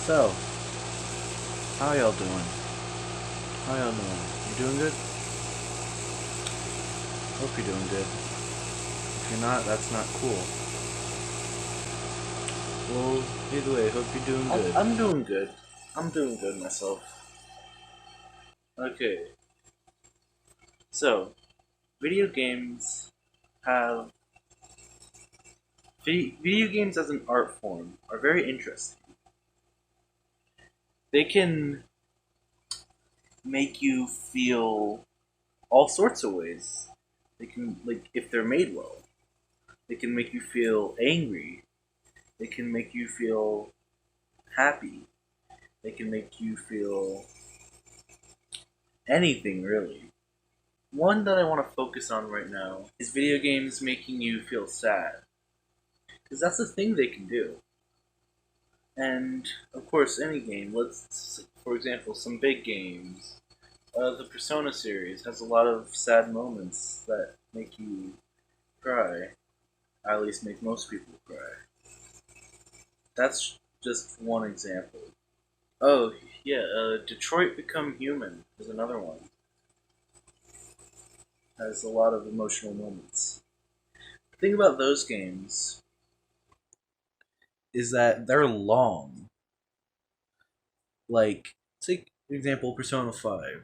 So, how y'all doing? How y'all doing? You doing good? Hope you're doing good. If you're not, that's not cool. Well, either way, hope you're doing good. I'm doing good. I'm doing good myself. Okay, so, video games have. Video games as an art form are very interesting. They can make you feel all sorts of ways. They can, like, if they're made well, they can make you feel angry. They can make you feel happy. They can make you feel anything, really. One that I want to focus on right now is video games making you feel sad. Because that's a thing they can do. And, of course, any game. For example, some big games. The Persona series has a lot of sad moments that make you cry. At least make most people cry. That's just one example. Oh, yeah, Detroit Become Human is another one. Has a lot of emotional moments. The thing about those games is that they're long. Like, take example Persona 5.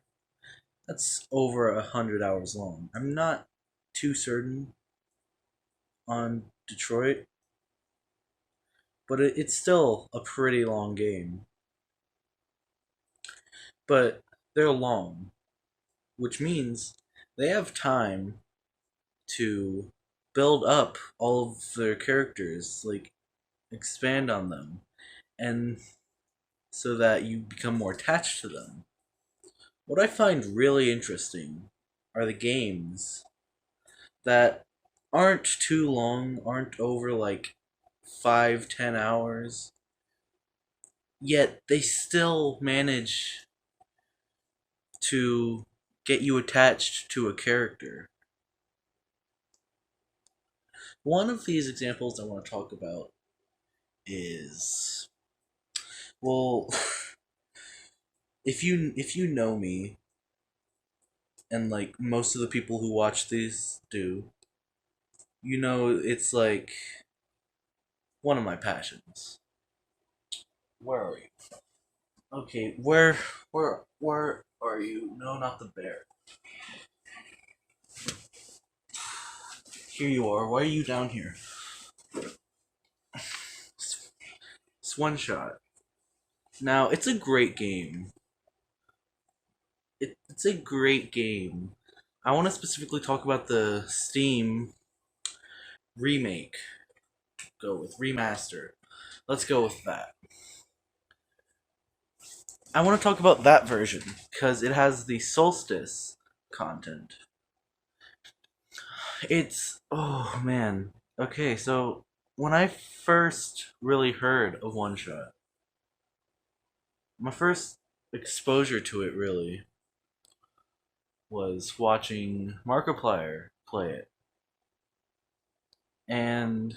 That's over 100 hours long. I'm not too certain on Detroit, but it's still a pretty long game. But they're long, which means they have time to build up all of their characters, like expand on them, and so that you become more attached to them. What I find really interesting are the games that aren't too long, aren't over like 5-10 hours, yet they still manage to get you attached to a character. One of these examples I want to talk about is, well, if you know me, and like most of the people who watch these do, you know it's like one of my passions. Where are you? Okay, where are you? No, not the bear. Here you are. Why are you down here? It's one shot. Now it's a great game. It's a great game. I want to specifically talk about the Steam remake. Go with remaster. Let's go with that. I want to talk about that version because it has the Solstice content. It's oh man. Okay, so when I first really heard of One Shot, my first exposure to it really was watching Markiplier play it. And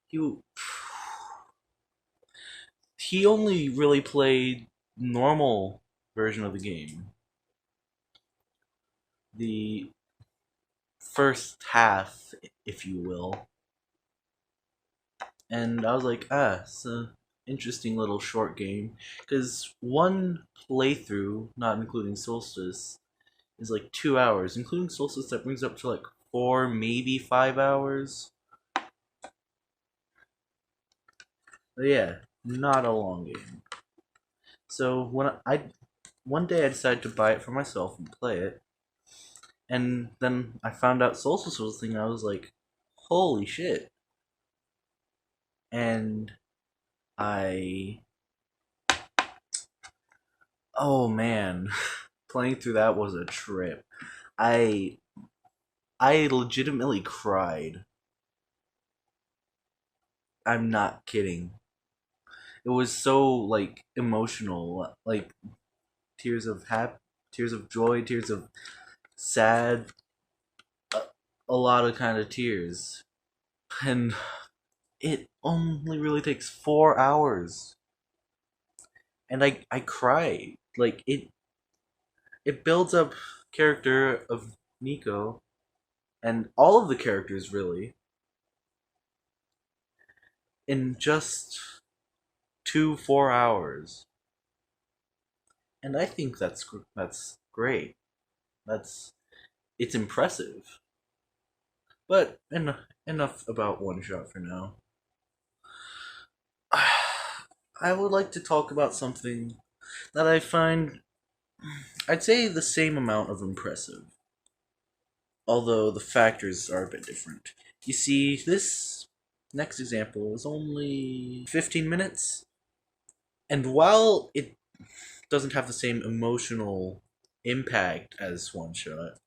he he only really played normal version of the game. The first half, if you will. And I was like, it's a interesting little short game. Because one playthrough, not including Solstice, is like 2 hours. Including Solstice, that brings up to like 4, maybe 5 hours. But yeah, not a long game. So one day I decided to buy it for myself and play it, and then I found out Solstice was a thing. And I was like, holy shit! And I, oh man, playing through that was a trip. I I legitimately cried. I'm not kidding. It was so like emotional, like tears of joy, tears of sad, a, a lot of kind of tears. And it only really takes 4 hours, and I cry. Like it builds up character of Nico and all of the characters really in just 4 hours, and I think that's great. That's it's impressive. But enough about One Shot for now. I would like to talk about something that I find, I'd say, the same amount of impressive, although the factors are a bit different. You see, this next example is only 15 minutes, and while it doesn't have the same emotional impact as One Shot,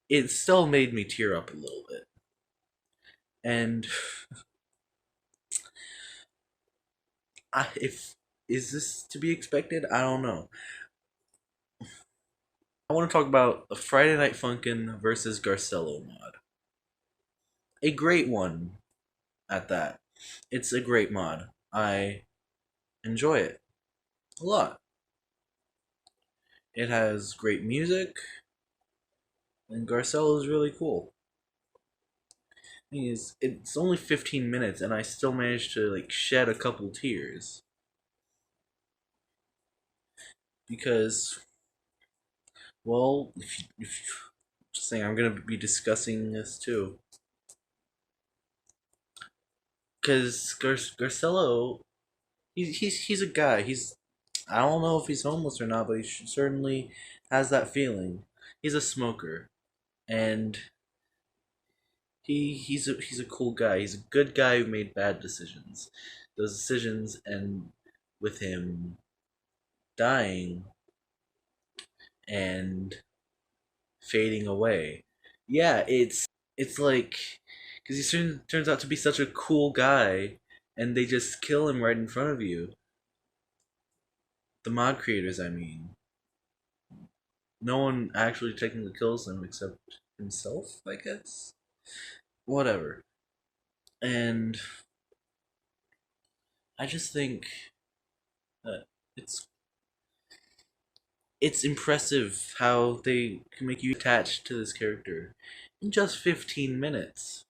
it still made me tear up a little bit. And if is this to be expected? I don't know. I want to talk about a Friday Night Funkin' versus Garcello mod. A great one at that. It's a great mod. I enjoy it a lot. It has great music, and Garcello is really cool. Thing is, it's only 15 minutes, and I still managed to like shed a couple tears because, well, if you just saying, I'm gonna be discussing this too. Because Garcello, he's a guy. I don't know if he's homeless or not, but he certainly has that feeling. He's a smoker, and he's a cool guy. He's a good guy who made bad decisions. Those decisions end with him dying and fading away. Yeah, it's like because turns out to be such a cool guy, and they just kill him right in front of you. The mod creators, I mean. No one actually technically kills him except himself, I guess. Whatever. And I just think that it's it's impressive how they can make you attached to this character in just 15 minutes,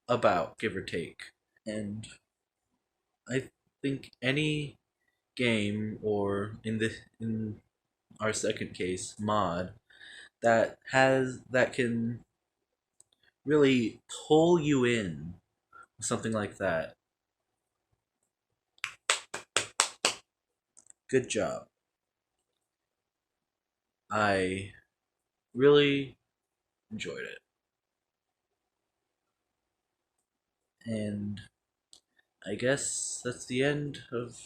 about give or take. And I think any game, or in our second case, mod, that can really pull you in, something like that. Good job. I really enjoyed it. And I guess that's the end of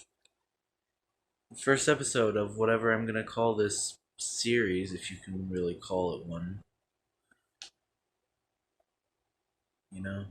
the first episode of whatever I'm gonna call this series, if you can really call it one. You know?